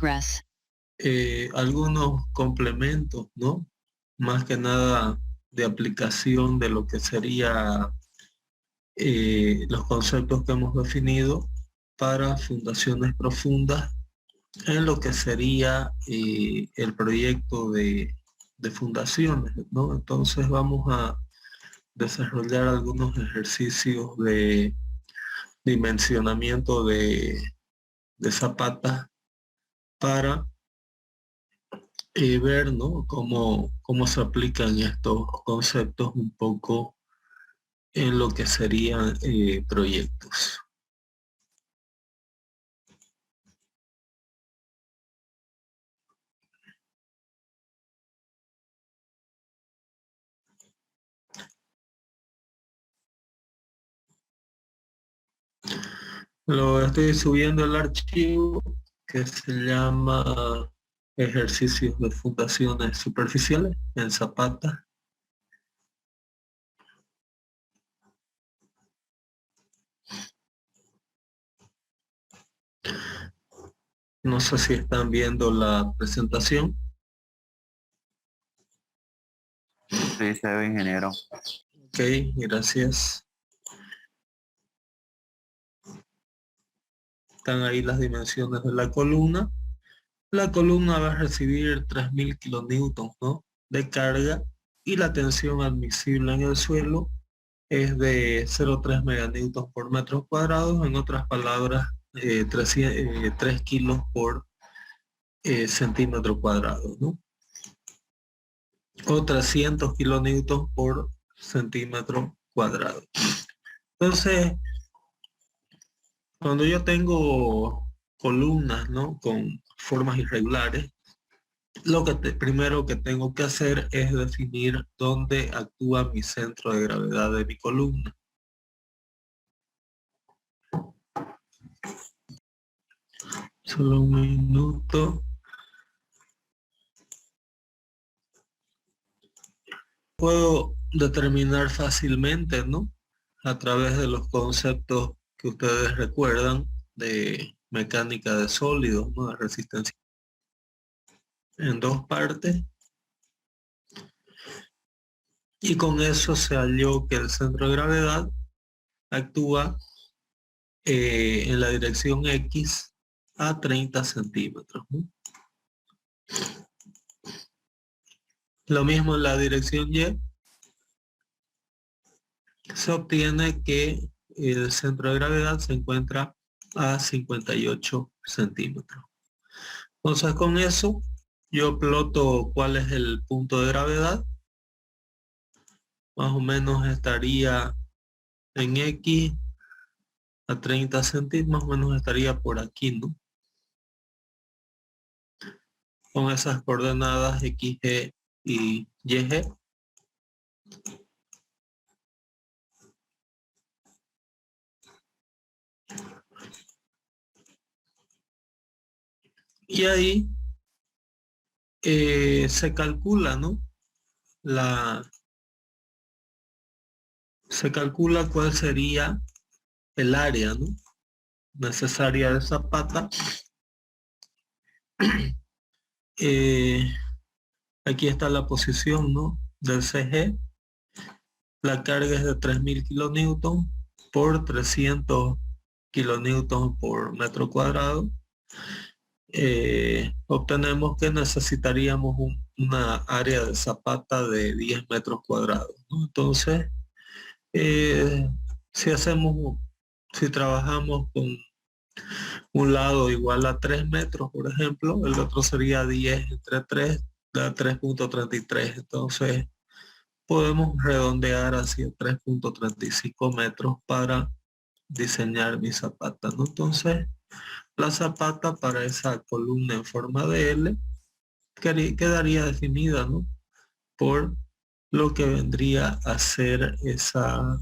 progress. Algunos complementos, ¿no? Más que nada de aplicación de lo que sería los conceptos que hemos definido para fundaciones profundas en lo que sería el proyecto de fundaciones, ¿no? Entonces vamos a desarrollar algunos ejercicios de dimensionamiento de zapatas para ver, ¿no? cómo se aplican estos conceptos un poco en lo que serían proyectos. Lo estoy subiendo el archivo que se llama ejercicios de fundaciones superficiales en Zapata. No sé si están viendo la presentación. Sí, se ve, ingeniero. Ok, gracias. Están ahí las dimensiones de la columna. La columna va a recibir 3000 kilonewtons, ¿no? de carga y la tensión admisible en el suelo es de 0,3 meganewtons por metro cuadrado. En otras palabras, 3 kilos por centímetro cuadrado, ¿no? O 300 kilonewtons por centímetro cuadrado. Entonces, cuando yo tengo columnas, ¿no? con formas irregulares, lo que primero que tengo que hacer es definir dónde actúa mi centro de gravedad de mi columna. Solo un minuto. Puedo determinar fácilmente, ¿no? A través de los conceptos que ustedes recuerdan de mecánica de sólidos, ¿no? De resistencia en dos partes. Y con eso se halló que el centro de gravedad actúa en la dirección X a 30 centímetros, ¿no? Lo mismo en la dirección Y. Se obtiene que el centro de gravedad se encuentra a 58 centímetros. Entonces con eso yo ploto cuál es el punto de gravedad. Más o menos estaría en X a 30 centímetros, más o menos estaría por aquí, ¿no? Con esas coordenadas X, G y YG. Y ahí se calcula, ¿no? Se calcula cuál sería el área, ¿no? necesaria de Zapata. Aquí está la posición, ¿no? del CG. La carga es de 3000 kilonewtons por 300 kilonewtons por metro cuadrado. Obtenemos que necesitaríamos una área de Zapata de 10 metros cuadrados, ¿no? Entonces, si trabajamos con un lado igual a 3 metros, por ejemplo, el otro sería 10 entre 3, da 3.33. Entonces, podemos redondear hacia 3.35 metros para diseñar mi zapata, ¿no? Entonces, la zapata para esa columna en forma de L quedaría definida, ¿no? por lo que vendría a ser esa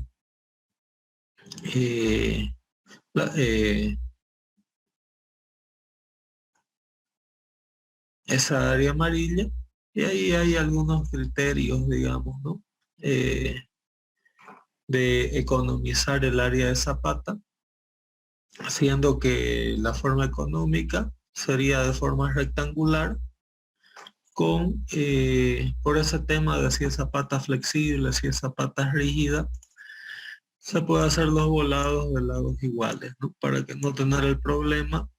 esa área amarilla, y ahí hay algunos criterios, digamos, ¿no? de economizar el área de Zapata, haciendo que la forma económica sería de forma rectangular con, por ese tema de si esa pata flexible, si esa pata rígida, se puede hacer los volados de lados iguales, ¿no? Para que no tener el problema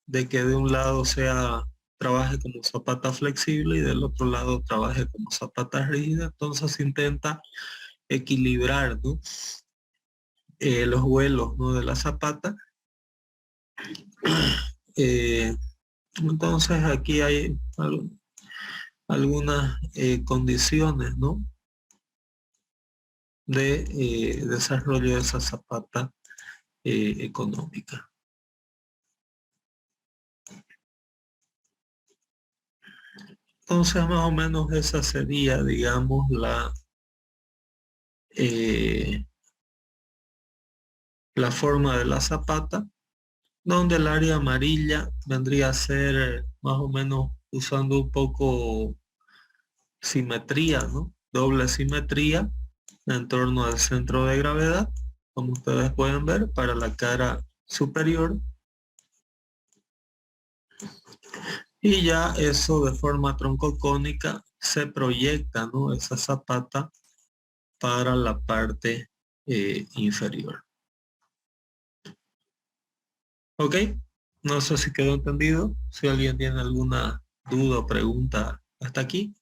de que de un lado trabaje como zapata flexible y del otro lado trabaje como zapata rígida. Entonces se intenta equilibrar, ¿no? Los vuelos, ¿no? De la zapata. Entonces aquí hay algunas condiciones, ¿no? De desarrollo de esa zapata económica. Entonces más o menos esa sería, digamos, la forma de la zapata, donde el área amarilla vendría a ser más o menos usando un poco simetría, ¿no? Doble simetría en torno al centro de gravedad, como ustedes pueden ver, para la cara superior. Y ya eso de forma troncocónica se proyecta, ¿no? Esa zapata para la parte inferior. ¿Ok? No sé si quedó entendido. Si alguien tiene alguna duda o pregunta hasta aquí.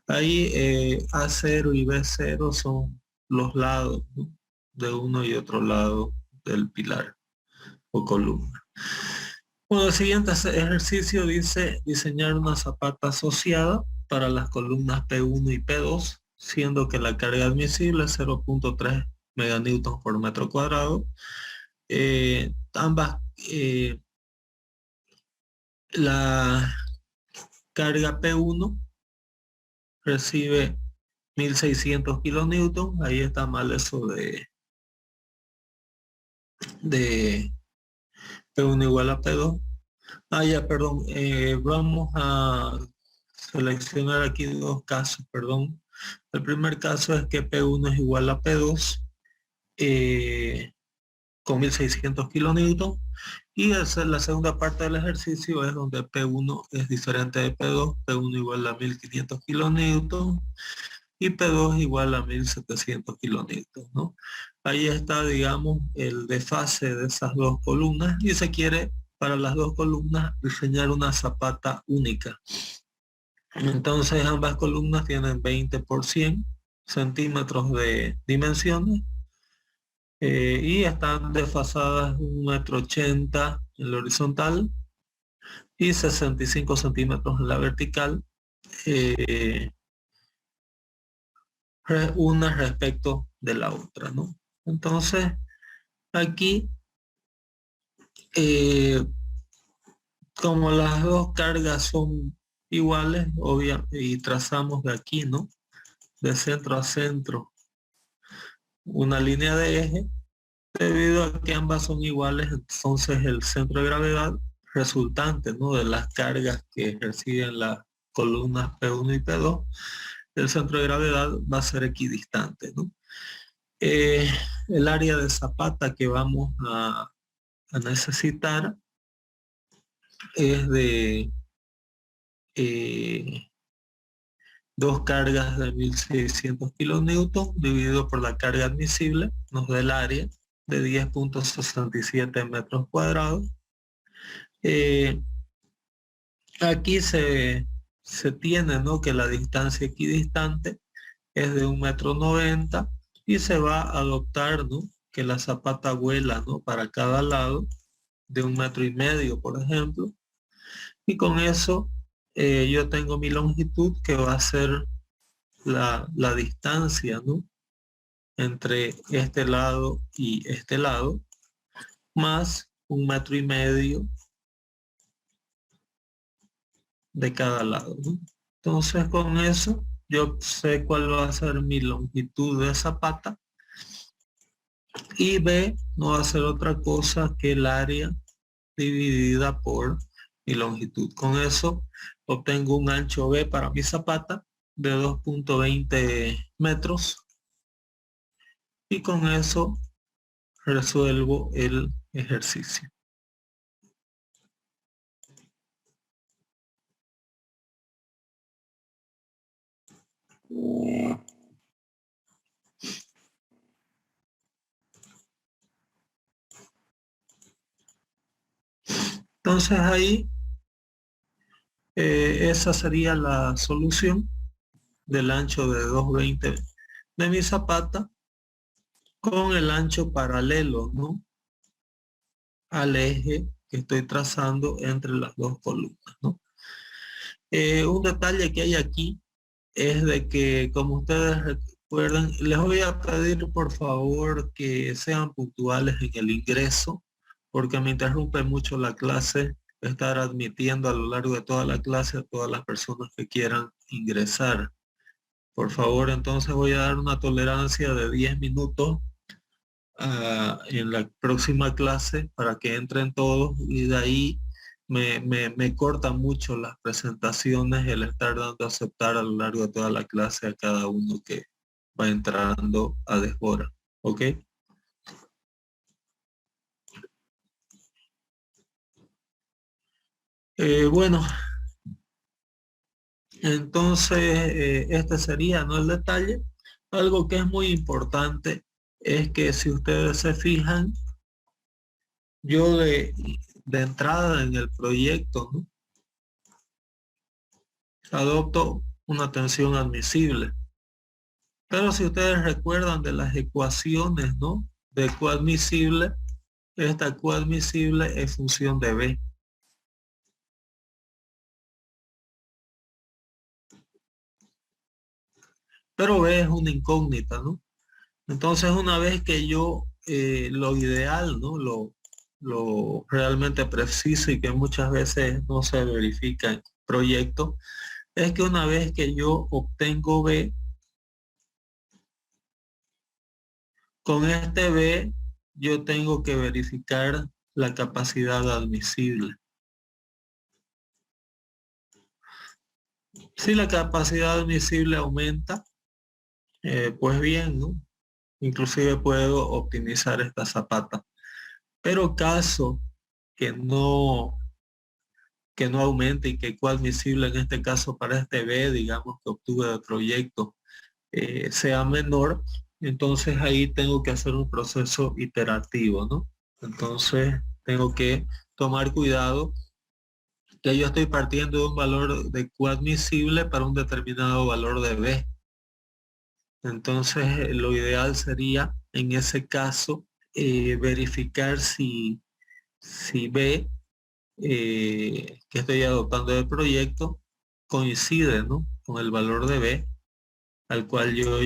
Ahí A0 y B0 son los lados, ¿no? De uno y otro lado del pilar o columna. Bueno, el siguiente ejercicio dice diseñar una zapata asociada para las columnas P1 y P2, siendo que la carga admisible es 0.3 meganewtons por metro cuadrado. Ambas, la carga P1 recibe 1600 kilonewtons, ahí está mal eso de P1 igual a P2. Ya, perdón, vamos a seleccionar aquí dos casos, perdón. El primer caso es que P1 es igual a P2 con 1600 kilonewtons, y la segunda parte del ejercicio es donde P1 es diferente de P2, P1 igual a 1500 kilonewtons y P2 igual a 1700 kilonewtons, ¿no? Ahí está, digamos, el desfase de esas dos columnas y se quiere para las dos columnas diseñar una zapata única. Entonces ambas columnas tienen 20 por 100 centímetros de dimensiones y están desfasadas 1,80 m en la horizontal y 65 centímetros en la vertical, una respecto de la otra, ¿no? Entonces aquí como las dos cargas son iguales, obviamente, y trazamos de aquí, ¿no? De centro a centro una línea de eje, debido a que ambas son iguales, entonces el centro de gravedad resultante, ¿no? De las cargas que reciben las columnas P1 y P2, el centro de gravedad va a ser equidistante, ¿no? El área de zapata que vamos a necesitar es de dos cargas de 1600 kilonewtons dividido por la carga admisible, nos da el área de 10.67 metros cuadrados. Aquí se tiene, ¿no? Que la distancia equidistante es de 1,90 m y se va a adoptar, ¿no? Que la zapata vuela, ¿no? Para cada lado de 1,5 m, por ejemplo. Y con eso yo tengo mi longitud, que va a ser la distancia, ¿no? Entre este lado y este lado, más 1,5 m de cada lado, ¿no? Entonces con eso yo sé cuál va a ser mi longitud de zapata, y B no va a ser otra cosa que el área dividida por mi longitud. Con eso obtengo un ancho B para mi zapata de 2.20 metros, y con eso resuelvo el ejercicio. Entonces ahí esa sería la solución del ancho de 220 de mi zapata con el ancho paralelo, ¿no?, al eje que estoy trazando entre las dos columnas, ¿no? Un detalle que hay aquí es de que, como ustedes recuerdan, les voy a pedir por favor que sean puntuales en el ingreso, porque me interrumpe mucho la clase estar admitiendo a lo largo de toda la clase a todas las personas que quieran ingresar. Por favor, entonces voy a dar una tolerancia de 10 minutos en la próxima clase para que entren todos, y de ahí me corta mucho las presentaciones el estar dando a aceptar a lo largo de toda la clase a cada uno que va entrando a desbora. ¿Ok? Bueno, entonces este sería, ¿no?, el detalle. Algo que es muy importante es que, si ustedes se fijan, yo de entrada en el proyecto, ¿no?, adopto una tensión admisible. Pero si ustedes recuerdan de las ecuaciones, ¿no?, de coadmisible, esta coadmisible es función de B. Pero B es una incógnita, ¿no? Entonces, una vez que yo lo ideal, ¿no?, lo realmente preciso, y que muchas veces no se verifica en proyecto, es que una vez que yo obtengo B, con este B yo tengo que verificar la capacidad admisible. Si la capacidad admisible aumenta, pues bien, ¿no? Inclusive puedo optimizar esta zapata. Pero caso que no aumente, y que coadmisible en este caso para este B, digamos, que obtuve de proyecto, sea menor, entonces ahí tengo que hacer un proceso iterativo, ¿no? Entonces tengo que tomar cuidado que yo estoy partiendo de un valor de coadmisible para un determinado valor de B. Entonces lo ideal sería en ese caso verificar si B que estoy adoptando del proyecto coincide, ¿no?, con el valor de B al cual yo,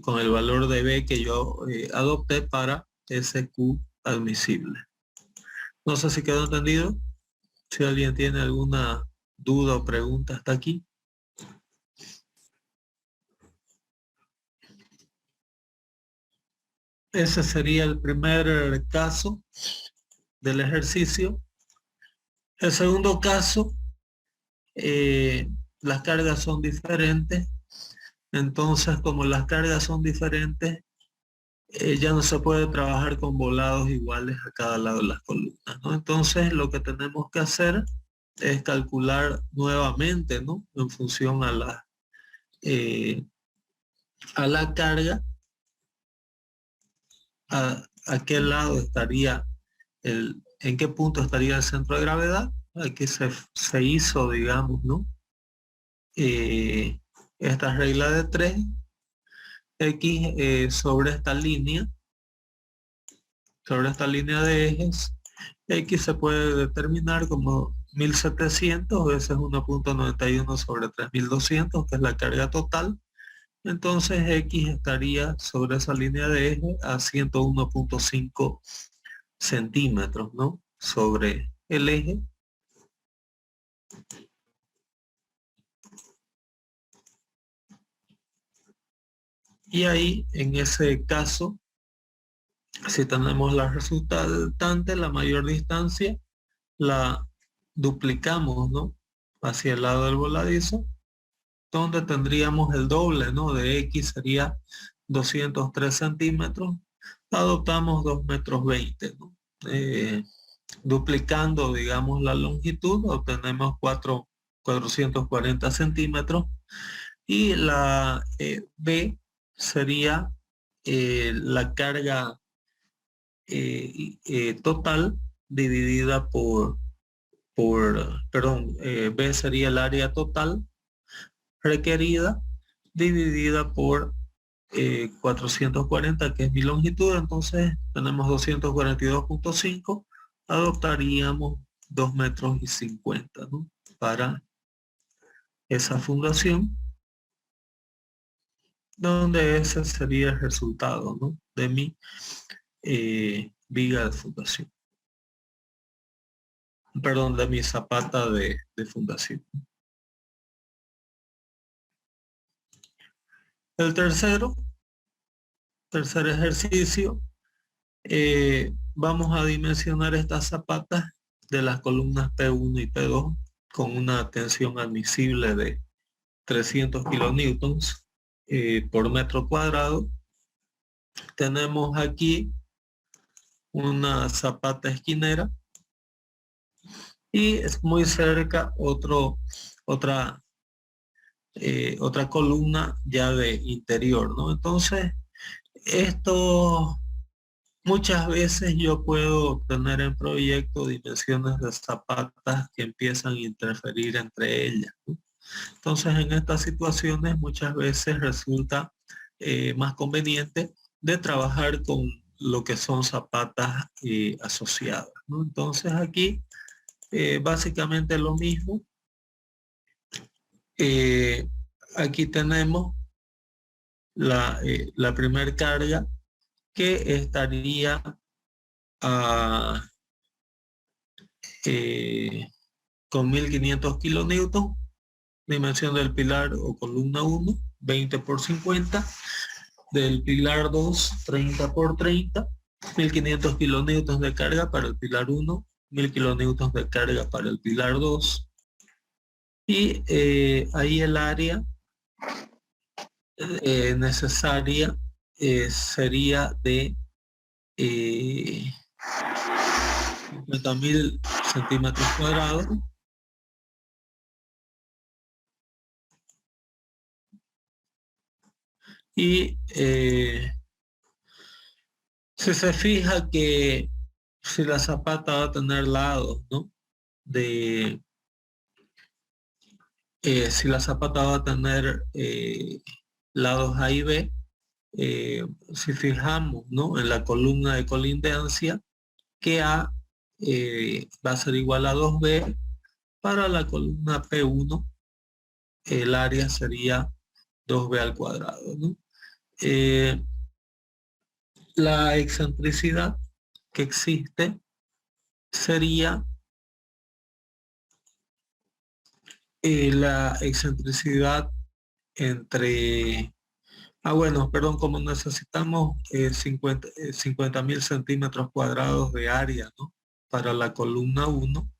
con el valor de B que yo adopté para ese Q admisible. No sé si quedó entendido. Si alguien tiene alguna duda o pregunta hasta aquí. Ese sería el primer caso del ejercicio. El segundo caso, las cargas son diferentes. Entonces, como las cargas son diferentes, ya no se puede trabajar con volados iguales a cada lado de las columnas, ¿no? Entonces, lo que tenemos que hacer es calcular nuevamente, ¿no?, en función a la carga, a qué lado estaría en qué punto estaría el centro de gravedad. Aquí se hizo, digamos, ¿no?, esta regla de 3, X sobre esta línea de ejes. X se puede determinar como 1700 veces 1.91 sobre 3200, que es la carga total. Entonces X estaría sobre esa línea de eje a 101.5 centímetros, ¿no?, sobre el eje. Y ahí, en ese caso, si tenemos la resultante, la mayor distancia, la duplicamos, ¿no?, hacia el lado del voladizo, donde tendríamos el doble, ¿no?, de X, sería 203 centímetros. adoptamos 2,20 m, ¿no? Duplicando, digamos, la longitud, obtenemos 440 centímetros, y la B sería la carga total dividida perdón, B sería el área total requerida dividida por 440, que es mi longitud. Entonces tenemos 242,5, adoptaríamos 2,50 m, ¿no? Para esa fundación, donde ese sería el resultado, ¿no? De mi viga de fundación. Perdón, de mi zapata de fundación. El tercer ejercicio, vamos a dimensionar estas zapatas de las columnas P1 y P2 con una tensión admisible de 300 kilonewtons por metro cuadrado. Tenemos aquí una zapata esquinera y es muy cerca otra columna ya de interior, ¿no? Entonces, esto muchas veces yo puedo obtener en proyecto dimensiones de zapatas que empiezan a interferir entre ellas, ¿no? Entonces, en estas situaciones muchas veces resulta más conveniente de trabajar con lo que son zapatas asociadas, ¿no? Entonces, aquí básicamente lo mismo. Aquí tenemos la primer carga, que estaría con 1500 kilonewtons, dimensión del pilar o columna 1, 20 por 50, del pilar 2, 30 por 30, 1500 kilonewtons de carga para el pilar 1, 1000 kilonewtons de carga para el pilar 2, y ahí el área necesaria sería de 50.000 centímetros cuadrados. Y si se fija que si la zapata va a tener lados, ¿no? Si la zapata va a tener lados A y B, si fijamos, ¿no? En la columna de colindancia, que A va a ser igual a 2B, para la columna P1 el área sería 2B al cuadrado, ¿no? La excentricidad que existe sería la excentricidad entre, bueno, perdón, como necesitamos 50.000 centímetros cuadrados de área, ¿no? Para la columna 1,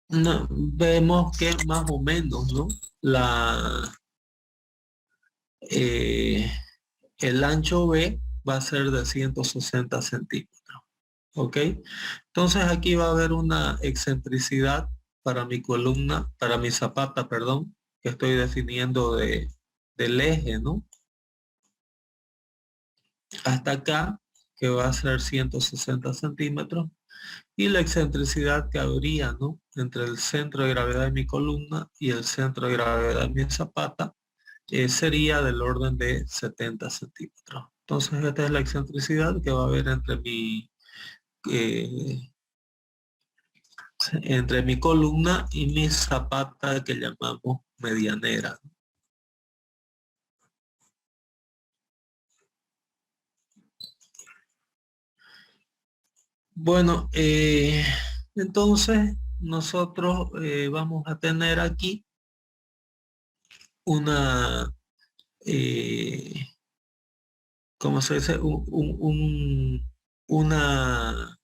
no, vemos que más o menos, ¿no? El ancho B va a ser de 160 centímetros. ¿Ok? Entonces aquí va a haber una excentricidad para mi columna, para mi zapata, perdón, que estoy definiendo del eje, ¿no? Hasta acá, que va a ser 160 centímetros. Y la excentricidad que habría, ¿no? Entre el centro de gravedad de mi columna y el centro de gravedad de mi zapata, sería del orden de 70 centímetros. Entonces esta es la excentricidad que va a haber entre mi columna y mi zapata, que llamamos medianera. Bueno, entonces nosotros vamos a tener aquí una, ¿cómo se dice? Una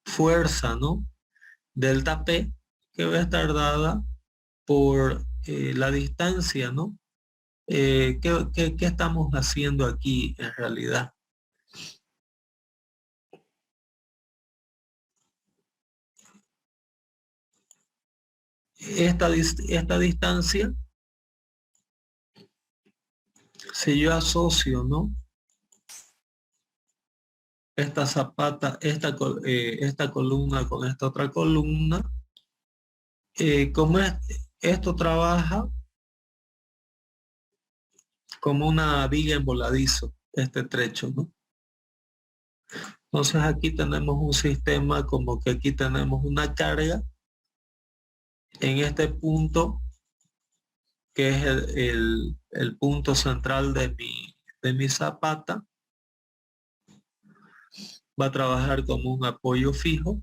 fuerza, ¿no? Delta P, que va a estar dada por la distancia, ¿no? ¿qué estamos haciendo aquí en realidad? Esta distancia, si yo asocio, ¿no?, esta zapata, esta columna con esta otra columna, como esto trabaja como una viga en voladizo, este trecho, ¿no? Entonces aquí tenemos un sistema como que aquí tenemos una carga en este punto, que es el punto central de mi zapata. Va a trabajar como un apoyo fijo.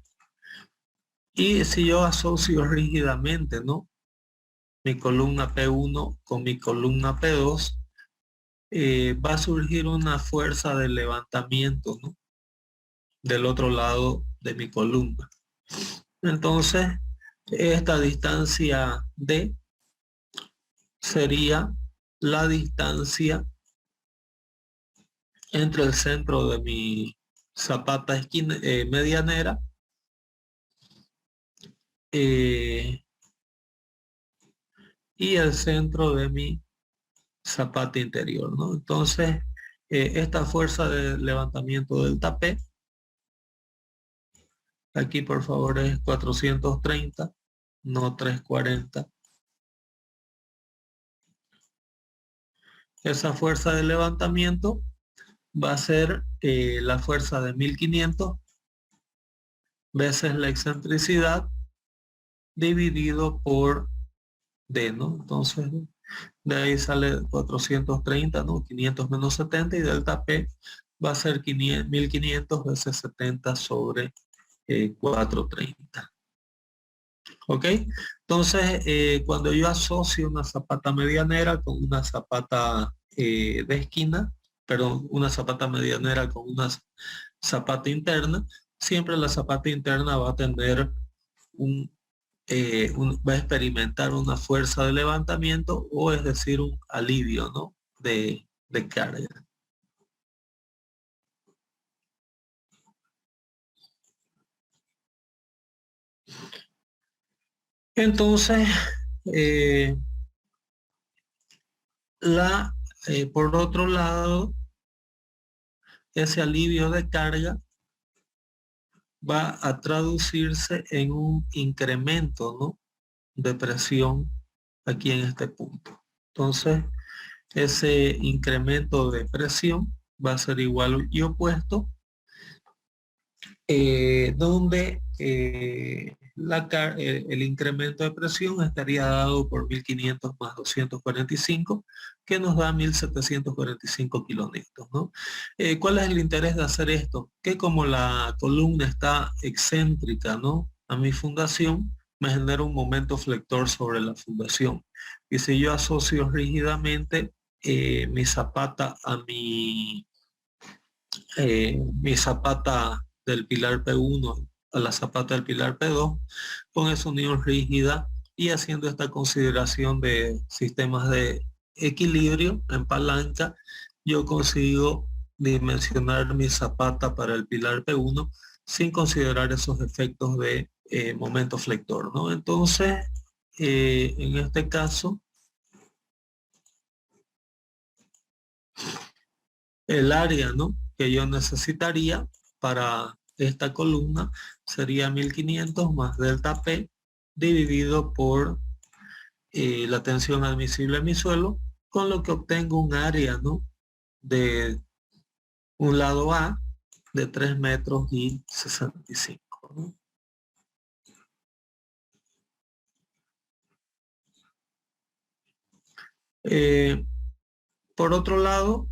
Y si yo asocio rígidamente, ¿no?, mi columna P1 con mi columna P2, va a surgir una fuerza de levantamiento, ¿no?, del otro lado de mi columna. Entonces, esta distancia D sería la distancia entre el centro de mi zapata medianera y el centro de mi zapata interior, ¿no? Entonces, esta fuerza de levantamiento del tapé, aquí por favor es 430, no 340. Esa fuerza de levantamiento va a ser la fuerza de 1500 veces la excentricidad dividido por D, ¿no? Entonces, de ahí sale 430, ¿no? 500 menos 70, y delta P va a ser 1500 veces 70 sobre 430. ¿Ok? Entonces, cuando yo asocio una zapata medianera con una zapata de esquina, perdón, una zapata medianera con una zapata interna, siempre la zapata interna va a tener va a experimentar una fuerza de levantamiento, o es decir, un alivio, ¿no?, de carga. Entonces, por otro lado, ese alivio de carga va a traducirse en un incremento, ¿no?, de presión aquí en este punto. Entonces, ese incremento de presión va a ser igual y opuesto, donde el incremento de presión estaría dado por 1500 más 245, que nos da 1745 kilonewtons, ¿no? ¿Cuál es el interés de hacer esto? Que como la columna está excéntrica, ¿no?, a mi fundación, me genera un momento flector sobre la fundación. Y si yo asocio rígidamente mi zapata a mi zapata del pilar P1 a la zapata del pilar P2, con esa unión rígida y haciendo esta consideración de sistemas de equilibrio en palanca, yo consigo dimensionar mi zapata para el pilar P1 sin considerar esos efectos de momento flector, ¿no? Entonces, en este caso, el área, ¿no?, que yo necesitaría para esta columna sería 1500 más delta P dividido por la tensión admisible en mi suelo, con lo que obtengo un área, ¿no?, de un lado A de 3 metros y 65, ¿no? Por otro lado,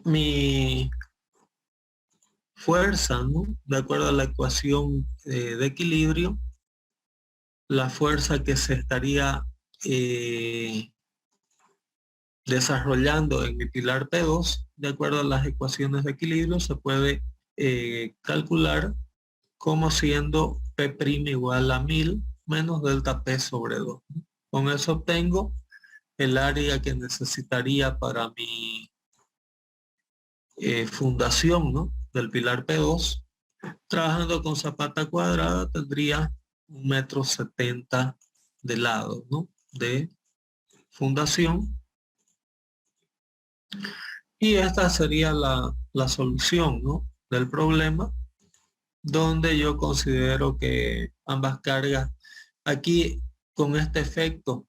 mi fuerza, ¿no?, de acuerdo a la ecuación de equilibrio, la fuerza que se estaría desarrollando en mi pilar P2, de acuerdo a las ecuaciones de equilibrio, se puede calcular como siendo P' igual a 1000 menos delta P sobre 2. Con eso obtengo el área que necesitaría para mi fundación, ¿no?, del pilar P2. Trabajando con zapata cuadrada tendría 1,70 m de lado, ¿no?, de fundación. Y esta sería la solución, ¿no?, del problema, donde yo considero que ambas cargas, aquí con este efecto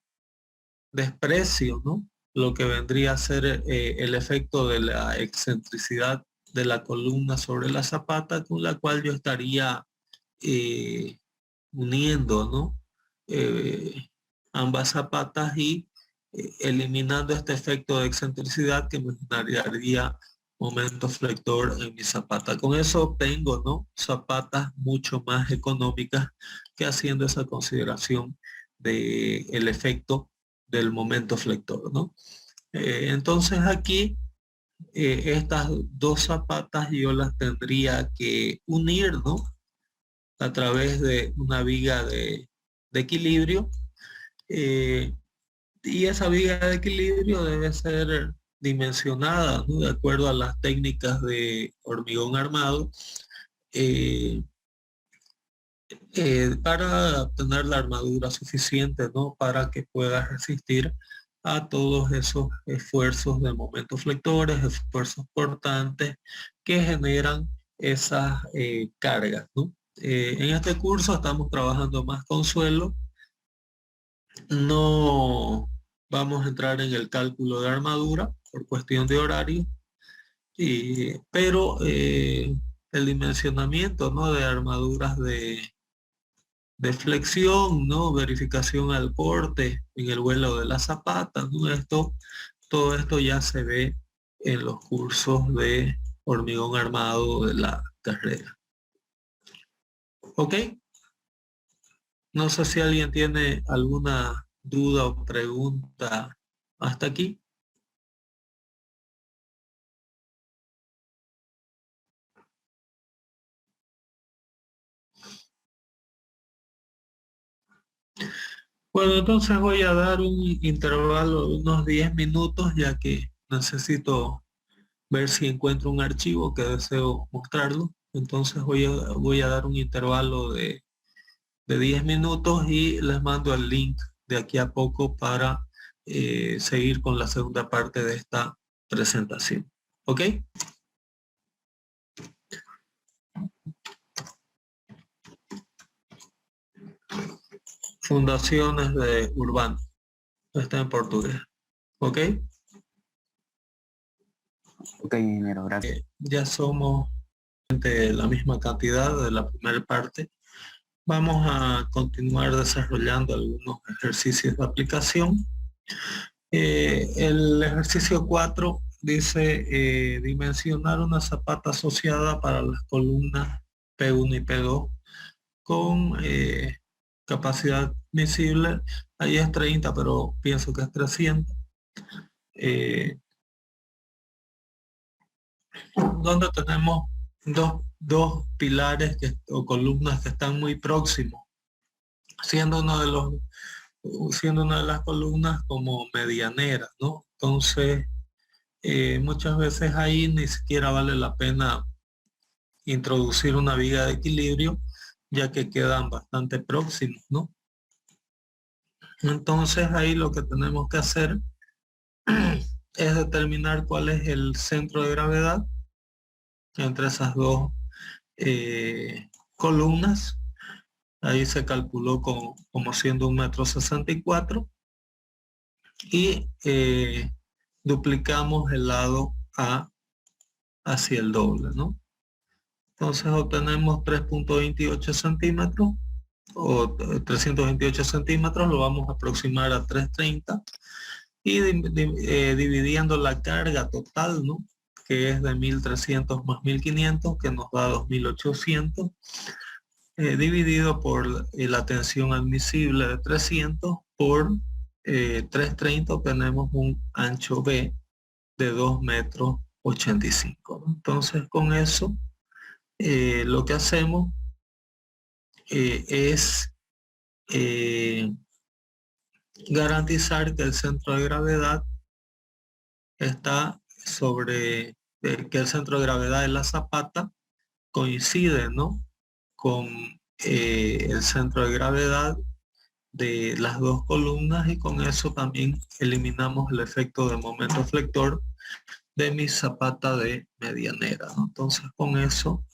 desprecio, ¿no?, lo que vendría a ser el efecto de la excentricidad de la columna sobre la zapata, con la cual yo estaría eh, uniendo, ¿no?, eh, ambas zapatas y eliminando este efecto de excentricidad que me daría momento flector en mi zapata. Con eso obtengo, ¿no?, zapatas mucho más económicas que haciendo esa consideración de el efecto del momento flector, ¿no? Entonces aquí estas dos zapatas yo las tendría que unir, ¿no?, a través de una viga de equilibrio, eh, y esa viga de equilibrio debe ser dimensionada, ¿no?, de acuerdo a las técnicas de hormigón armado, eh, para obtener la armadura suficiente, ¿no?, para que pueda resistir a todos esos esfuerzos de momentos flectores, esfuerzos portantes que generan esas cargas, ¿no? En este curso estamos trabajando más con suelo. No vamos a entrar en el cálculo de armadura por cuestión de horario, pero el dimensionamiento, ¿no?, de armaduras de flexión, ¿no?, verificación al corte en el vuelo de la zapata, ¿no? Todo esto ya se ve en los cursos de hormigón armado de la carrera. ¿Ok? No sé si alguien tiene alguna duda o pregunta hasta aquí. Bueno, entonces voy a dar un intervalo de unos 10 minutos, ya que necesito ver si encuentro un archivo que deseo mostrarlo. Entonces voy a dar un intervalo de 10 minutos y les mando el link de aquí a poco para seguir con la segunda parte de esta presentación. ¿Ok? Fundaciones de urbano. Está en portugués. ¿Ok? Ok, ingeniero, gracias. Ya somos de la misma cantidad de la primera parte. Vamos a continuar desarrollando algunos ejercicios de aplicación. El ejercicio 4 dice dimensionar una zapata asociada para las columnas P1 y P2 con capacidad admisible. Ahí es 30, pero pienso que es 300. Donde tenemos dos pilares o columnas que están muy próximos, siendo siendo una de las columnas como medianera, ¿no? Entonces, muchas veces ahí ni siquiera vale la pena introducir una viga de equilibrio, ya que quedan bastante próximos, ¿no? Entonces ahí lo que tenemos que hacer es determinar cuál es el centro de gravedad entre esas dos columnas. Ahí se calculó como siendo 1,64 m y duplicamos el lado A hacia el doble, ¿no? Entonces obtenemos 3,28 centímetros o 328 centímetros, lo vamos a aproximar a 330 y dividiendo la carga total, ¿no?, que es de 1.300 más 1.500, que nos da 2.800, dividido por la tensión admisible de 300 por 330, obtenemos un ancho B de 2,85 m. Entonces con eso lo que hacemos es garantizar que el centro de gravedad está sobre, que el centro de gravedad de la zapata coincide, ¿no?, con el centro de gravedad de las dos columnas, y con eso también eliminamos el efecto de momento flector de mi zapata de medianera, ¿no? Entonces con eso,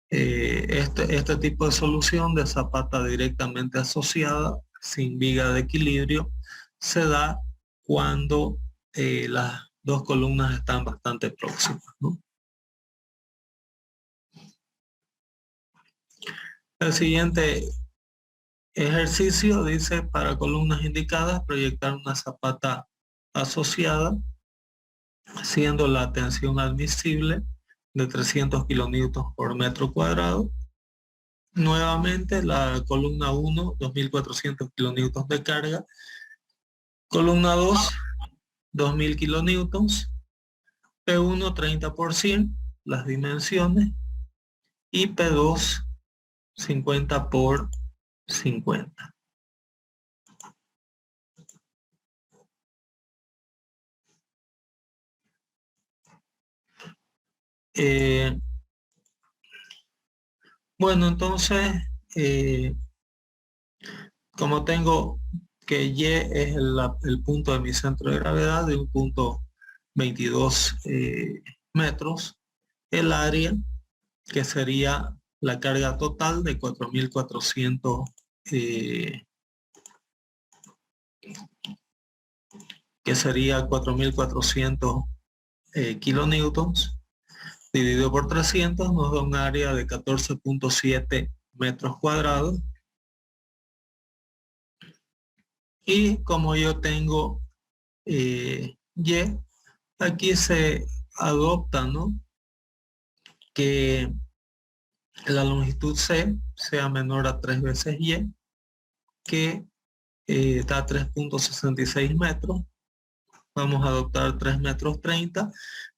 este tipo de solución de zapata directamente asociada, sin viga de equilibrio, se da cuando las dos columnas están bastante próximas, ¿no? El siguiente ejercicio dice: para columnas indicadas, proyectar una zapata asociada, siendo la tensión admisible de 300 kilonewtons por metro cuadrado. Nuevamente, la columna 1, 2400 kilonewtons de carga. Columna 2, 2000 kilonewtons. P1, 30%, las dimensiones. Y P2, 50 por 50. Bueno, entonces, como tengo que Y es el punto de mi centro de gravedad de un punto 22 metros, el área, que sería la carga total de 4.400, que sería 4.400 kilonewtons, dividido por 300, nos da un área de 14.7 metros cuadrados. Y como yo tengo Y, aquí se adopta, ¿no?, que la longitud C sea menor a 3 veces Y, que da 3.66 metros. Vamos a adoptar 3 metros 30.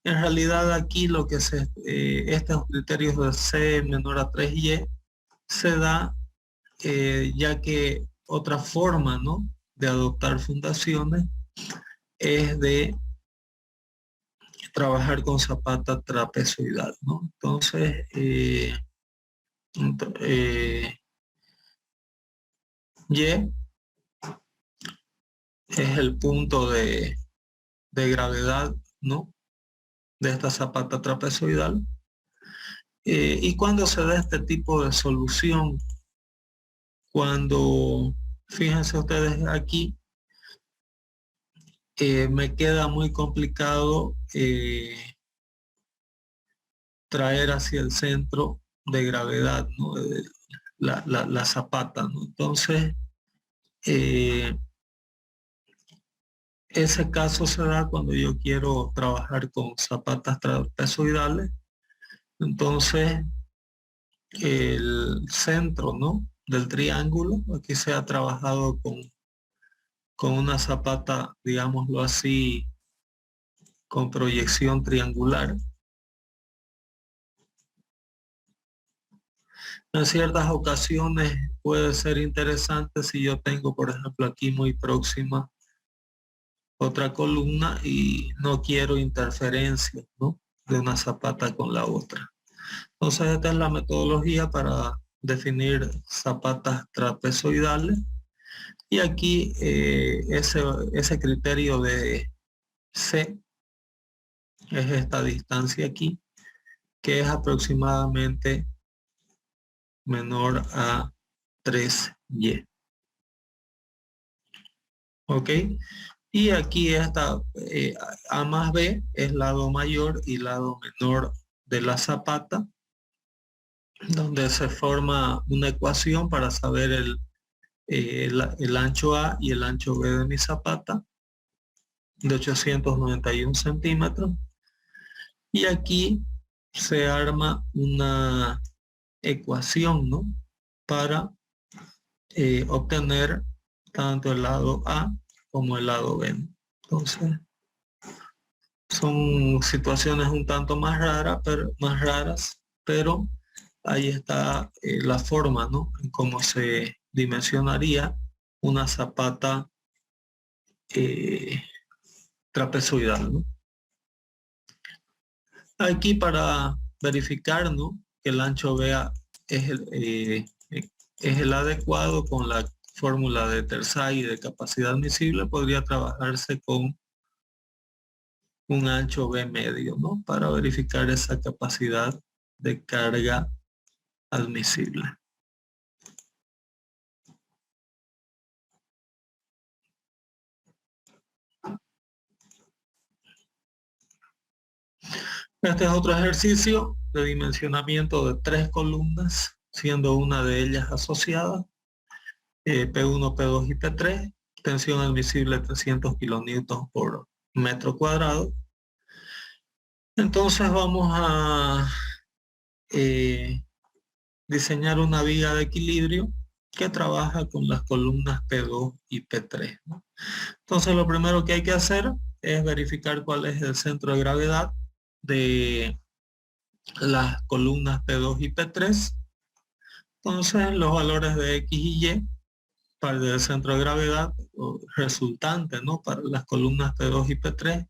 En realidad aquí lo que estos criterios de C menor a 3Y se da ya que otra forma, ¿no?, de adoptar fundaciones es de trabajar con zapata trapezoidal, ¿no? Entonces, Y es el punto de gravedad, ¿no?, de esta zapata trapezoidal. Y cuando se da este tipo de solución, cuando, fíjense ustedes aquí, me queda muy complicado traer hacia el centro de gravedad, ¿no?, la zapata, ¿no? Entonces, ese caso se da cuando yo quiero trabajar con zapatas trapezoidales. Entonces, el centro, ¿no?, del triángulo, aquí se ha trabajado con una zapata, digámoslo así, con proyección triangular. En ciertas ocasiones puede ser interesante si yo tengo, por ejemplo, aquí muy próxima otra columna y no quiero interferencia, ¿no?, de una zapata con la otra. Entonces, esta es la metodología para definir zapatas trapezoidales. Y aquí ese criterio de C es esta distancia aquí, que es aproximadamente menor a 3Y. ¿Ok? Y aquí esta A más B es lado mayor y lado menor de la zapata, donde se forma una ecuación para saber el ancho A y el ancho B de mi zapata, de 891 centímetros. Y aquí se arma una ecuación, ¿no?, para obtener tanto el lado A como el lado B. Entonces, son situaciones un tanto más raras, pero ahí está la forma, ¿no?, en cómo se dimensionaría una zapata trapezoidal, ¿no? Aquí para verificar, ¿no?, que el ancho BA es el adecuado con la fórmula de Tersay de capacidad admisible, podría trabajarse con un ancho B medio, ¿no?, para verificar esa capacidad de carga admisible. Este es otro ejercicio de dimensionamiento de 3 columnas, siendo una de ellas asociada, P1, P2 y P3, tensión admisible 300 kilonewtons por metro cuadrado. Entonces vamos a diseñar una viga de equilibrio que trabaja con las columnas P2 y P3, ¿no? Entonces lo primero que hay que hacer es verificar cuál es el centro de gravedad de las columnas P2 y P3. Entonces los valores de X y Y para el centro de gravedad resultante, ¿no?, para las columnas P2 y P3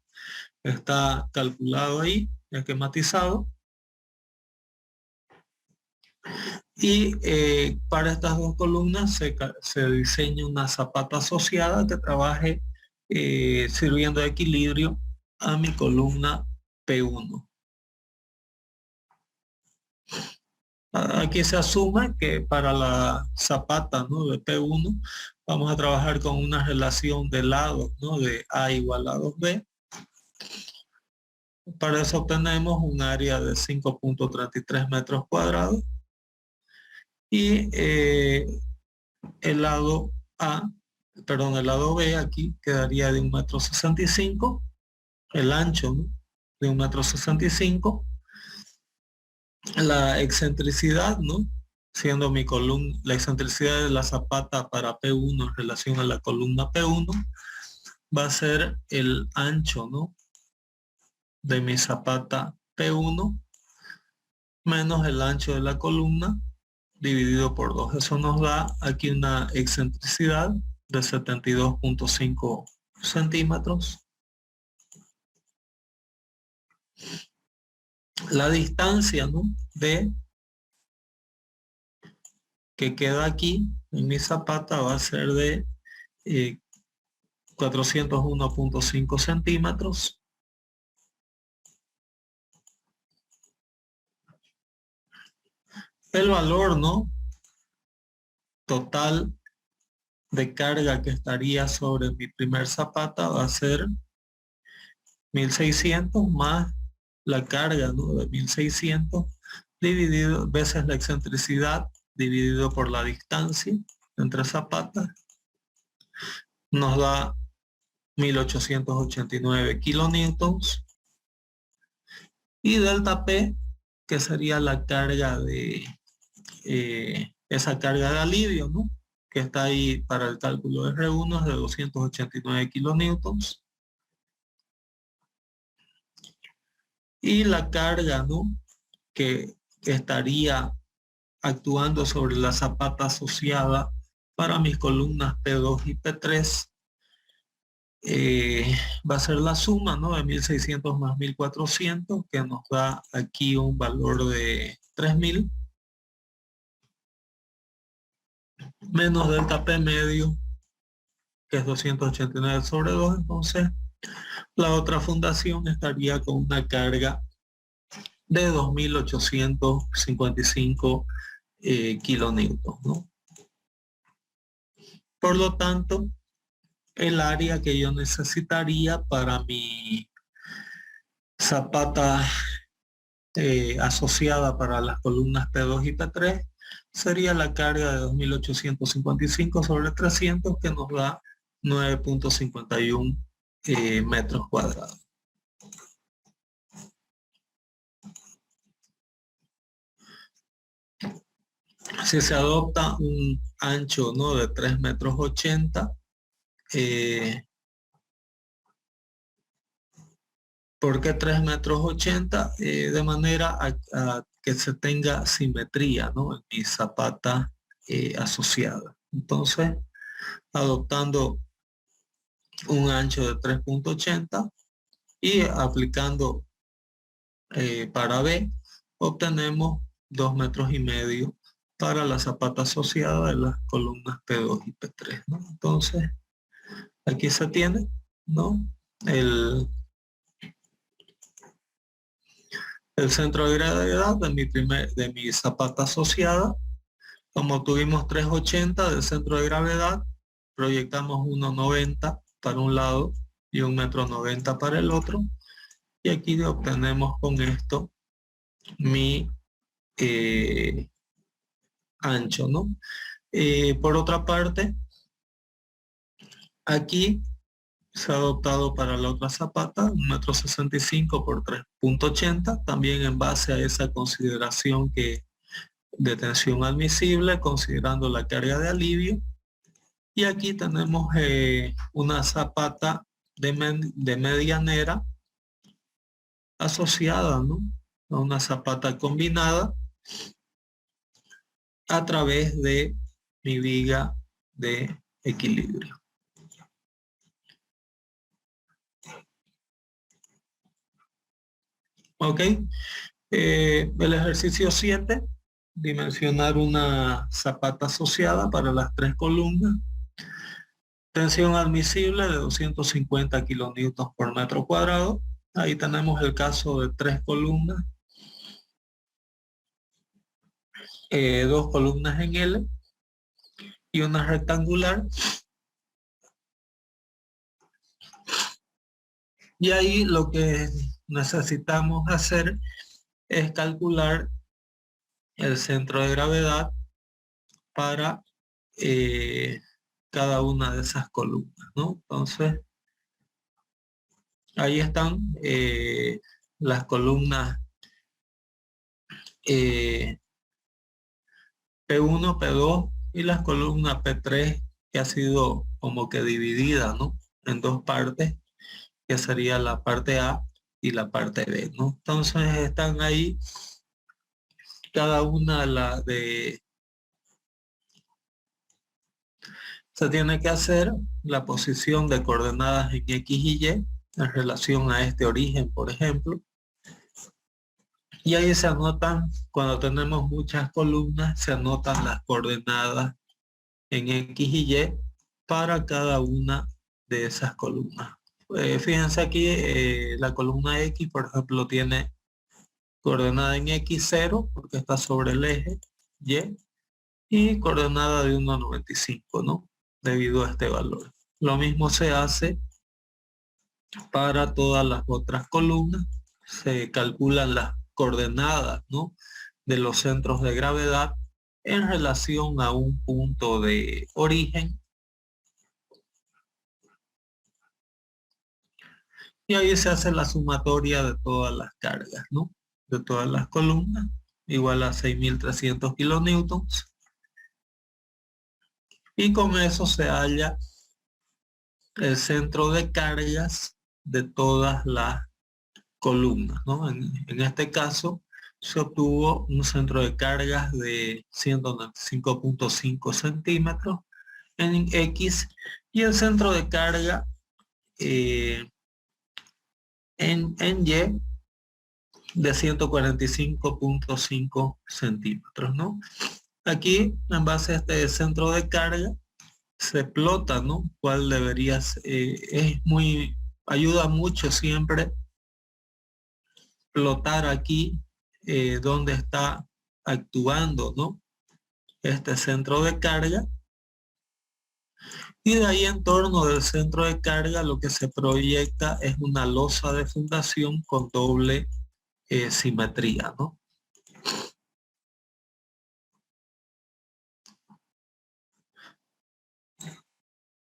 está calculado ahí, esquematizado. Y para estas dos columnas se diseña una zapata asociada que trabaje sirviendo de equilibrio a mi columna P1. Aquí se asume que para la zapata, ¿no?, de P1 vamos a trabajar con una relación de lados, ¿no?, de A igual a 2B. Para eso obtenemos un área de 5.33 metros cuadrados y el lado el lado B aquí quedaría de 1,65 m, el ancho, ¿no?, de 1,65 m. La excentricidad, ¿no?, siendo mi columna, la excentricidad de la zapata para P1 en relación a la columna P1 va a ser el ancho, ¿no?, de mi zapata P1 menos el ancho de la columna dividido por 2. Eso nos da aquí una excentricidad de 72.5 centímetros. La distancia, ¿no?, de que queda aquí en mi zapata va a ser de 401.5 centímetros. El valor, ¿no?, total de carga que estaría sobre mi primer zapata va a ser 1600 más la carga, ¿no?, de 1600 dividido veces la excentricidad dividido por la distancia entre zapatas, nos da 1889 kilonewtons. Y delta P, que sería la carga de esa carga de alivio, ¿no?, que está ahí para el cálculo de R1, es de 289 kilonewtons. Y la carga, ¿no?, que estaría actuando sobre la zapata asociada para mis columnas P2 y P3 va a ser la suma, ¿no?, de 1600 más 1400, que nos da aquí un valor de 3000, menos delta P medio, que es 289 sobre 2. Entonces la otra fundación estaría con una carga de 2855 kilonewtons, ¿no? Por lo tanto, el área que yo necesitaría para mi zapata asociada para las columnas P2 y P3 sería la carga de 2855 sobre 300, que nos da 9.51 metros cuadrados. Si se adopta un ancho, ¿no?, de 3,80 metros, ¿por qué 3,80 metros? De manera a que se tenga simetría, ¿no?, en mi zapata asociada. Entonces, adoptando un ancho de 3.80 y aplicando para B obtenemos 2,5 metros para la zapata asociada de las columnas P2 y P3, ¿no? Entonces, aquí se tiene, ¿no? El centro de gravedad de mi zapata asociada. Como tuvimos 380 del centro de gravedad, proyectamos 1,90 para un lado y 1,90 m para el otro. Y aquí obtenemos con esto mi ancho, ¿no? Por otra parte, aquí se ha adoptado para la otra zapata 1,65 m por 3.80, también en base a esa consideración de tensión admisible, considerando la carga de alivio. Y aquí tenemos una zapata de medianera asociada, ¿no? A una zapata combinada a través de mi viga de equilibrio. Ok, el ejercicio 7, dimensionar una zapata asociada para las 3 columnas. Tensión admisible de 250 kilonewtons por metro cuadrado. Ahí tenemos el caso de 3 columnas, 2 columnas en L y una rectangular. Y ahí lo que necesitamos hacer es calcular el centro de gravedad para cada una de esas columnas, ¿no? Entonces, ahí están las columnas P1, P2 y las columnas P3, que ha sido como que dividida, ¿no? En dos partes, que sería la parte A y la parte B, ¿no? Entonces están ahí cada una se tiene que hacer la posición de coordenadas en X y Y en relación a este origen, por ejemplo. Y ahí se anotan, cuando tenemos muchas columnas, se anotan las coordenadas en X y Y para cada una de esas columnas. Fíjense aquí, la columna X, por ejemplo, tiene coordenada en X0, porque está sobre el eje y coordenada de 1,95, ¿no? Debido a este valor. Lo mismo se hace para todas las otras columnas. Se calculan las coordenadas, ¿no? De los centros de gravedad en relación a un punto de origen. Y ahí se hace la sumatoria de todas las cargas, ¿no? De todas las columnas, igual a 6.300 kilonewtons. Y con eso se halla el centro de cargas de todas las columnas, ¿no? En este caso se obtuvo un centro de cargas de 195.5 centímetros en X y el centro de carga en Y de 145.5 centímetros, ¿no? Aquí, en base a este centro de carga, se plota, ¿no? ¿Cuál debería ser? Ayuda mucho siempre plotar aquí donde está actuando, ¿no? Este centro de carga. Y de ahí en torno del centro de carga lo que se proyecta es una losa de fundación con doble simetría, ¿no?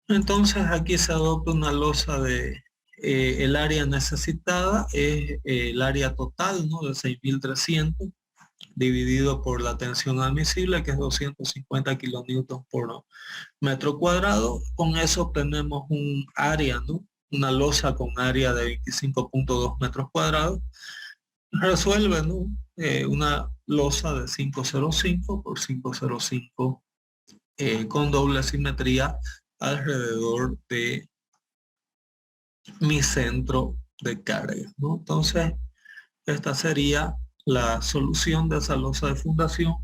Entonces aquí se adopta una losa de el área necesitada es el área total, ¿no? De 6.300 dividido por la tensión admisible, que es 250 kilonewtons por metro cuadrado. Con eso obtenemos un área, ¿no? Una losa con área de 25.2 metros cuadrados. Resuelve, ¿no? Una losa de 505 por 505 con doble simetría alrededor de mi centro de carga, ¿no? Entonces, esta sería la solución de esa losa de fundación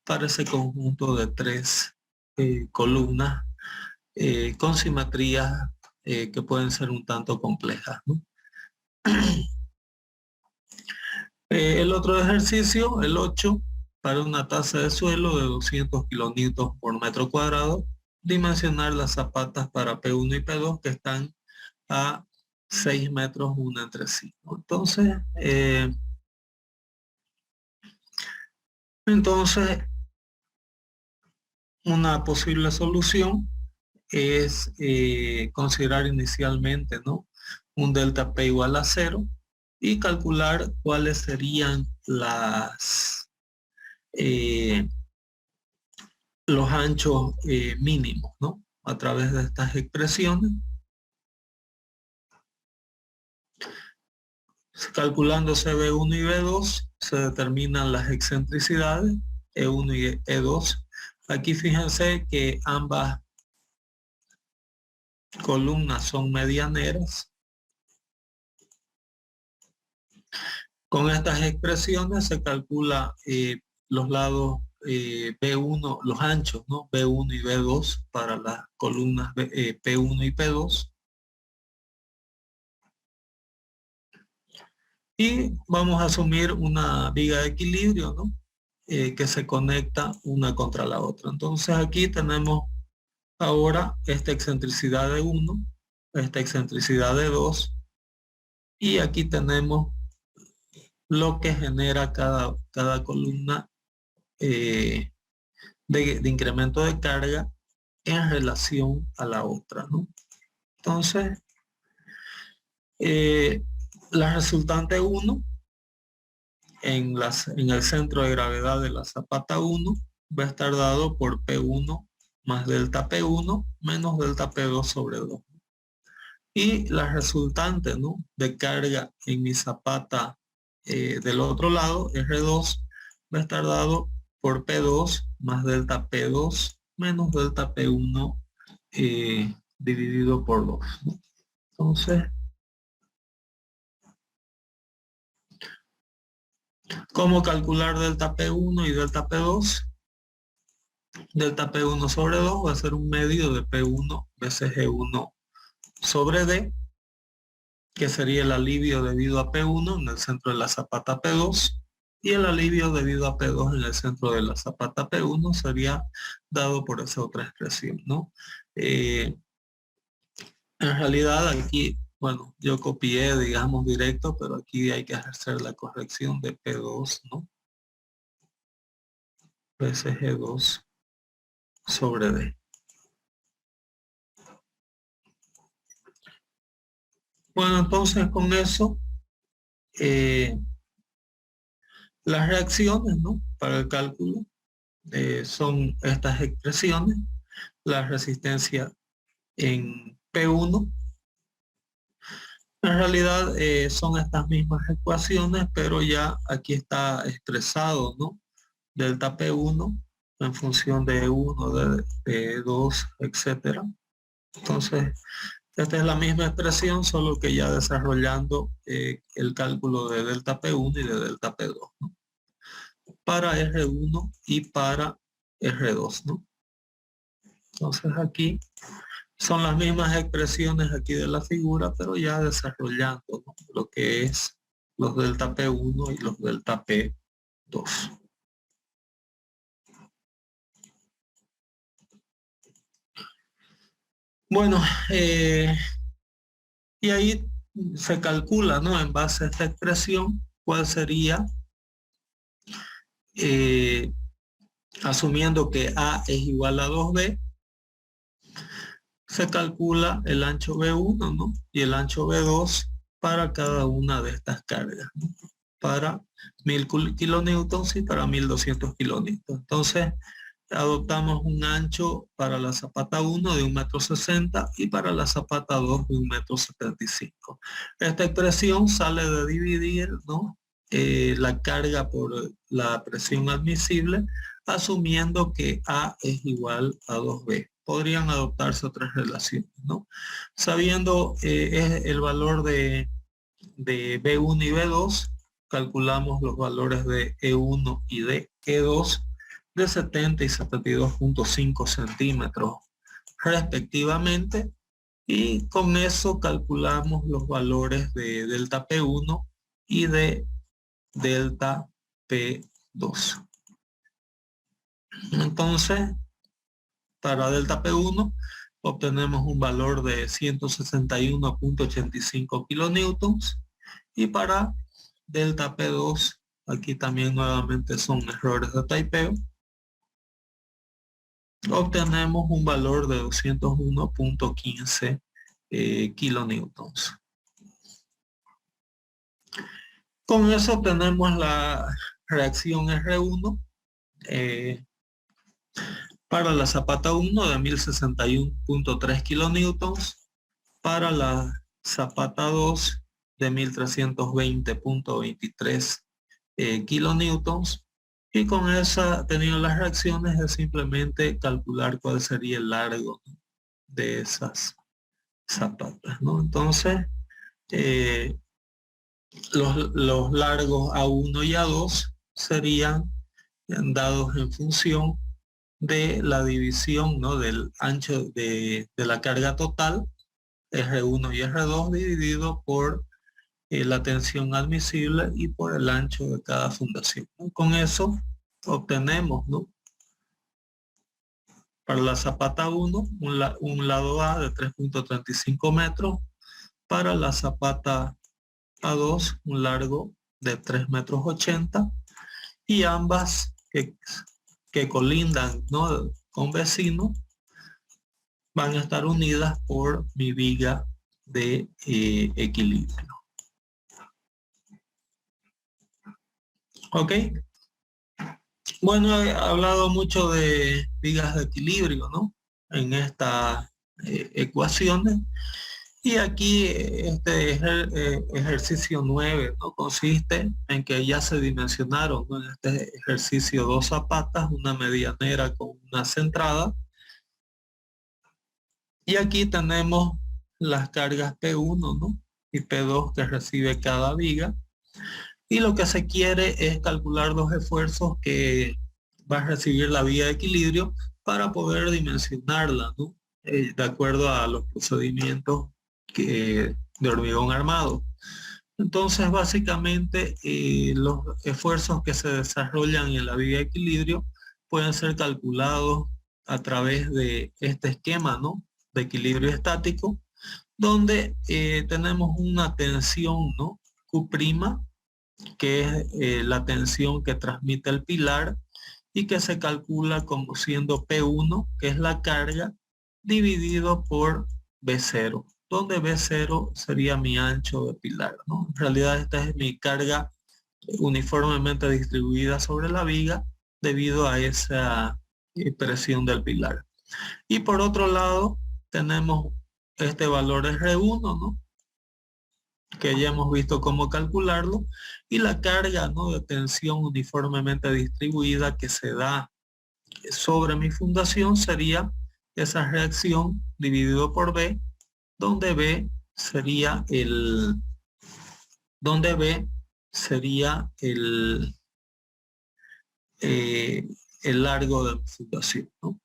para ese conjunto de tres columnas con simetrías que pueden ser un tanto complejas, ¿no? El otro ejercicio, el 8, para una tasa de suelo de 200 kilonewtons por metro cuadrado, dimensionar las zapatas para P1 y P2 que están a 6 metros una entre sí. Entonces, una posible solución es considerar inicialmente, ¿no?, un delta P igual a 0 y calcular cuáles serían los anchos mínimos, ¿no?, a través de estas expresiones. Calculando B1 y B2 se determinan las excentricidades E1 y E2. Aquí fíjense que ambas columnas son medianeras. Con estas expresiones se calcula los lados B1, los anchos, ¿no?, B1 y B2 para las columnas P1 y P2. Y vamos a asumir una viga de equilibrio, ¿no?, que se conecta una contra la otra. Entonces aquí tenemos ahora esta excentricidad de 1, esta excentricidad de 2, y aquí tenemos lo que genera cada columna de incremento de carga en relación a la otra, ¿no? Entonces, la resultante 1 en el centro de gravedad de la zapata 1 va a estar dado por P1 más delta P1 menos delta P2 sobre 2. Y la resultante, ¿no?, de carga en mi zapata del otro lado, R2, va a estar dado por P2 más delta P2 menos delta P1 dividido por 2, ¿no? Entonces, ¿cómo calcular delta P1 y delta P2? Delta P1 sobre 2 va a ser un medio de P1 veces G1 sobre D, que sería el alivio debido a P1 en el centro de la zapata P2, y el alivio debido a P2 en el centro de la zapata P1 sería dado por esa otra expresión, ¿no? En realidad aquí, bueno, yo copié, digamos, directo, pero aquí hay que ejercer la corrección de P2, ¿no?, veces G2 sobre D. Bueno, entonces con eso, las reacciones, ¿no?, para el cálculo son estas expresiones. La resistencia en P1, en realidad son estas mismas ecuaciones, pero ya aquí está expresado, ¿no?, delta P1 en función de E1, de E2, etcétera. Entonces, esta es la misma expresión, solo que ya desarrollando el cálculo de delta P1 y de delta P2, ¿no?, para R1 y para R2, ¿no? Entonces aquí son las mismas expresiones aquí de la figura, pero ya desarrollando, ¿no?, lo que es los delta P1 y los delta P2. Bueno, y ahí se calcula, ¿no?, en base a esta expresión, cuál sería, asumiendo que A es igual a 2B, se calcula el ancho B1, ¿no?, y el ancho B2 para cada una de estas cargas, ¿no?, para 1000 kilonewtons y para 1200 kilonewtons. Entonces, adoptamos un ancho para la zapata 1 de 1,60 m y para la zapata 2 de 1,75 m. Esta expresión sale de dividir, ¿no?, la carga por la presión admisible, asumiendo que A es igual a 2B. podrían adoptarse otras relaciones, ¿no? Sabiendo el valor de B1 y B2, calculamos los valores de E1 y de E2 de 70 y 72.5 centímetros respectivamente, y con eso calculamos los valores de delta P1 y de delta P2. Entonces, para delta P1 obtenemos un valor de 161.85 kilonewtons, y para delta P2, aquí también nuevamente son errores de typeo, obtenemos un valor de 201.15 kilonewtons. Con eso obtenemos la reacción R1 para la zapata 1 de 1061.3 kilonewtons, para la zapata 2 de 1320.23 kilonewtons, y con esa, teniendo las reacciones, es simplemente calcular cuál sería el largo de esas zapatas, ¿no? Entonces, los largos A1 y A2 serían dados en función de la división, ¿no?, del ancho de la carga total, R1 y R2, dividido por la tensión admisible y por el ancho de cada fundación. Con eso obtenemos, ¿no?, para la zapata 1, un lado A de 3.35 metros, para la zapata A2 un largo de 3,80 metros, y ambas que colindan, ¿no?, con vecinos, van a estar unidas por mi viga de equilibrio. ¿Ok? Bueno, he hablado mucho de vigas de equilibrio, ¿no?, en estas ecuaciones. Y aquí este ejercicio 9, ¿no?, consiste en que ya se dimensionaron, ¿no?, en este ejercicio 2 zapatas, una medianera con una centrada. Y aquí tenemos las cargas P1, ¿no?, y P2 que recibe cada viga. Y lo que se quiere es calcular los esfuerzos que va a recibir la viga de equilibrio para poder dimensionarla, ¿no?, de acuerdo a los procedimientos de hormigón armado. Entonces, básicamente, los esfuerzos que se desarrollan en la viga de equilibrio pueden ser calculados a través de este esquema, ¿no?, de equilibrio estático, donde tenemos una tensión, ¿no?, Q', que es la tensión que transmite el pilar, y que se calcula como siendo P1, que es la carga, dividido por B0, donde B0 sería mi ancho de pilar, ¿no? En realidad esta es mi carga uniformemente distribuida sobre la viga debido a esa presión del pilar. Y por otro lado tenemos este valor R1, ¿no?, que ya hemos visto cómo calcularlo, y la carga, ¿no?, de tensión uniformemente distribuida que se da sobre mi fundación sería esa reacción dividido por B, donde B sería el largo de mi fundación, ¿no?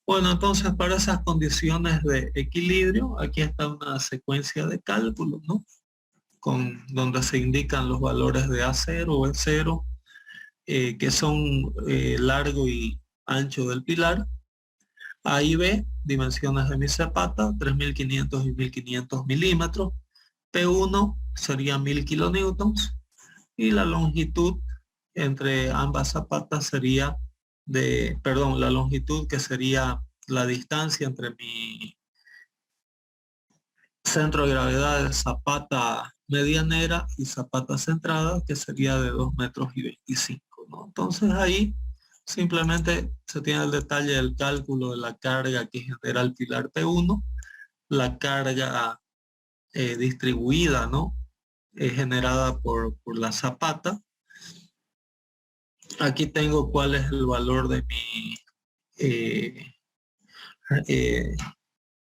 Bueno, entonces para esas condiciones de equilibrio, aquí está una secuencia de cálculos, ¿no?, donde se indican los valores de A0 o E0, que son largo y ancho del pilar. A y B, dimensiones de mi zapata, 3.500 y 1.500 milímetros. P1 sería 1.000 kilonewtons, y la longitud entre ambas zapatas sería la longitud que sería la distancia entre mi centro de gravedad de zapata medianera y zapata centrada, que sería de 2,25 metros, ¿no? Entonces ahí simplemente se tiene el detalle del cálculo de la carga que genera el pilar P1, la carga distribuida, ¿no?, generada por la zapata. Aquí tengo cuál es el valor de mi eh,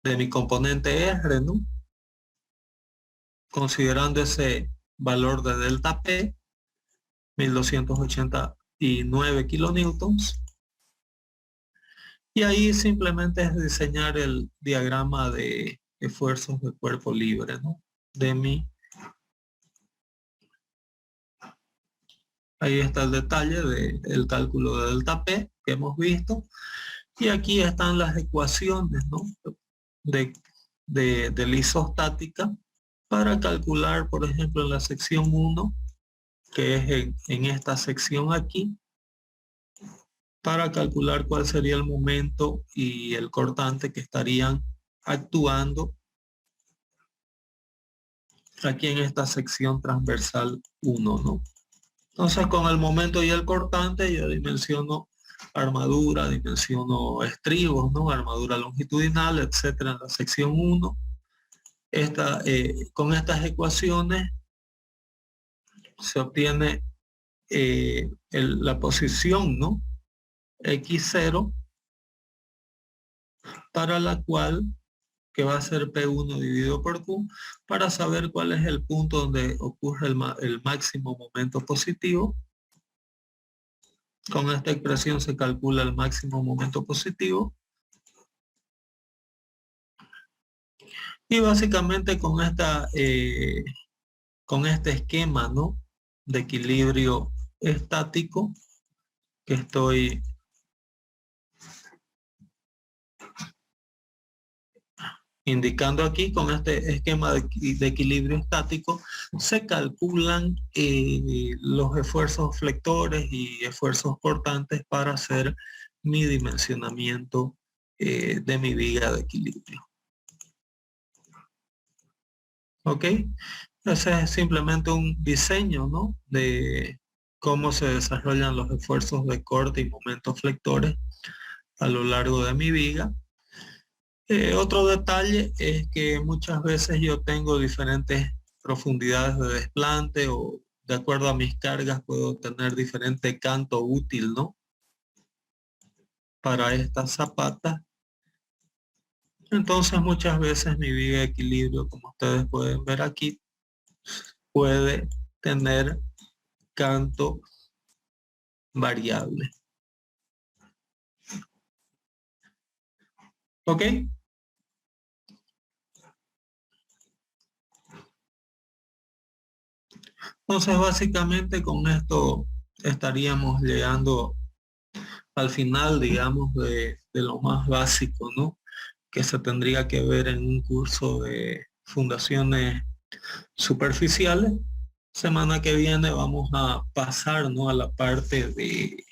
de mi componente R, ¿no? Considerando ese valor de delta P, 1289 kilonewtons. Y ahí simplemente es diseñar el diagrama de esfuerzos de cuerpo libre, ¿no? Ahí está el detalle del cálculo de delta P que hemos visto. Y aquí están las ecuaciones, ¿no? de la isostática para calcular, por ejemplo, en la sección 1, que es en esta sección aquí, para calcular cuál sería el momento y el cortante que estarían actuando aquí en esta sección transversal 1, ¿no? Entonces, con el momento y el cortante, yo dimensiono armadura, dimensiono estribos, ¿no? Armadura longitudinal, etcétera, en la sección 1. Con estas ecuaciones se obtiene la posición, ¿no? X0, para la cual, que va a ser P1 dividido por Q, para saber cuál es el punto donde ocurre el máximo momento positivo. Con esta expresión se calcula el máximo momento positivo. Y básicamente con este esquema, ¿no? De equilibrio estático que estoy indicando aquí, con este esquema de equilibrio estático, se calculan los esfuerzos flectores y esfuerzos cortantes para hacer mi dimensionamiento de mi viga de equilibrio. ¿Ok? Ese es simplemente un diseño, ¿no? De cómo se desarrollan los esfuerzos de corte y momentos flectores a lo largo de mi viga. Otro detalle es que muchas veces yo tengo diferentes profundidades de desplante, o de acuerdo a mis cargas puedo tener diferente canto útil, ¿no? Para estas zapatas. Entonces muchas veces mi viga de equilibrio, como ustedes pueden ver aquí, puede tener canto variable. ¿Ok? Entonces básicamente con esto estaríamos llegando al final, digamos, de lo más básico, ¿no? Que se tendría que ver en un curso de fundaciones superficiales. Semana que viene vamos a pasar, ¿no? A la parte de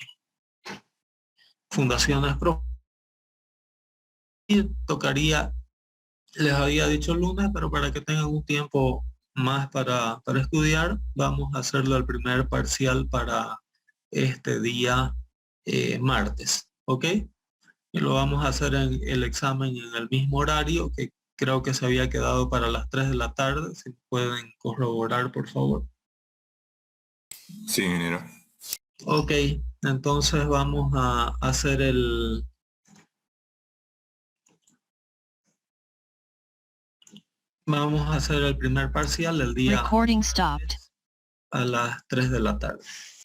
fundaciones profundas. Y tocaría, les había dicho el lunes, pero para que tengan un tiempo más para estudiar, vamos a hacerlo el primer parcial para este día martes, ¿ok? Y lo vamos a hacer en el examen en el mismo horario, que creo que se había quedado para las 3 de la tarde, si pueden corroborar, por favor. Sí, ingeniero. Ok, entonces vamos a hacer el primer parcial el día Recording stopped. a las 3 de la tarde.